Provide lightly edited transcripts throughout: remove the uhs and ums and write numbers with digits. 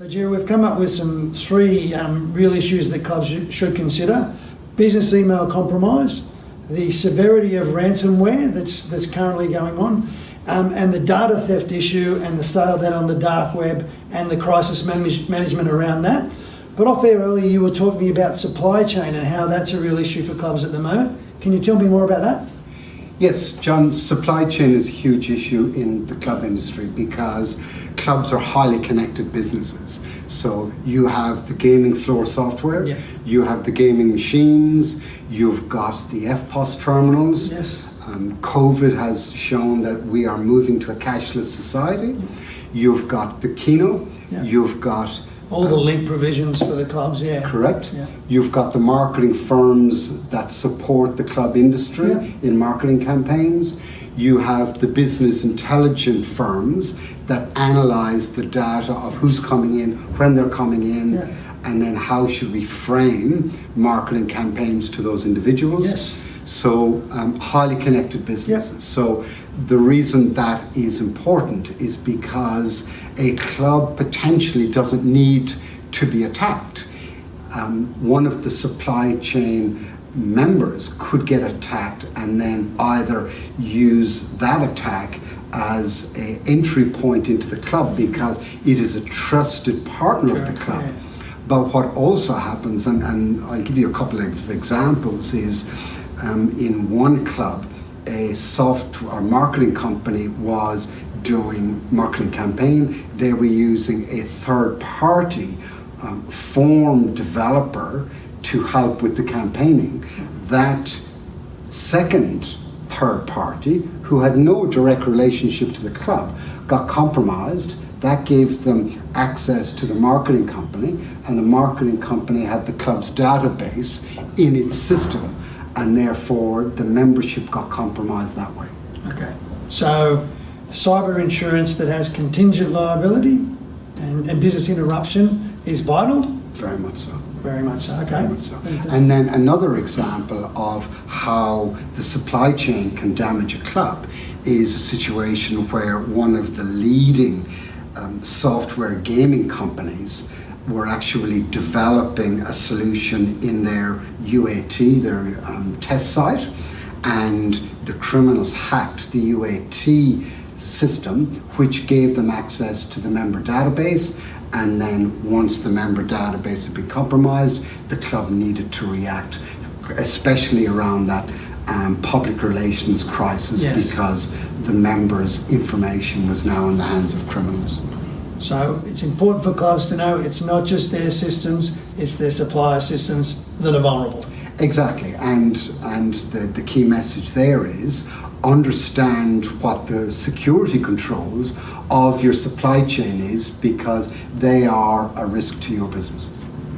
So, Gerry, we've come up with three real issues that clubs should consider: business email compromise, the severity of ransomware that's currently going on, and the data theft issue and the sale of that on the dark web and the crisis management around that. But off air earlier, you were talking about supply chain and how that's a real issue for clubs at the moment. Can you tell me more about that? Yes, John, supply chain is a huge issue in the club industry because clubs are highly connected businesses. So you have the gaming floor software, you have the gaming machines, you've got the FPOS terminals. Yes. COVID has shown that we are moving to a cashless society. You've got the Keno, you've got all the link provisions for the clubs, correct. Yeah. You've got the marketing firms that support the club industry in marketing campaigns. You have the business intelligence firms that analyze the data of who's coming in, when they're coming in, and then how should we frame marketing campaigns to those individuals. Yes. So highly connected businesses. So the reason that is important is because a club potentially doesn't need to be attacked. One of the supply chain members could get attacked and then either use that attack as an entry point into the club because it is a trusted partner of the club. But what also happens, and I'll give you a couple of examples, is in one club, a software marketing company was doing marketing campaign. They were using a third party form developer to help with the campaigning. That second third party, who had no direct relationship to the club, got compromised. That gave them access to the marketing company, and the marketing company had the club's database in its system, and therefore the membership got compromised that way. Okay, so cyber insurance that has contingent liability and business interruption is vital? Very much so. Very much so, okay. Very much so. And then another example of how the supply chain can damage a club is a situation where one of the leading software gaming companies were actually developing a solution in their UAT, their test site, and the criminals hacked the UAT system, which gave them access to the member database. And then once the member database had been compromised, the club needed to react, especially around that public relations crisis, because the members' information was now in the hands of criminals. So it's important for clubs to know it's not just their systems, it's their supplier systems that are vulnerable. Exactly, and the key message there is understand what the security controls of your supply chain is, because they are a risk to your business.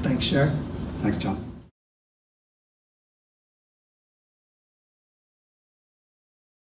Thanks, Gerry. Thanks, John.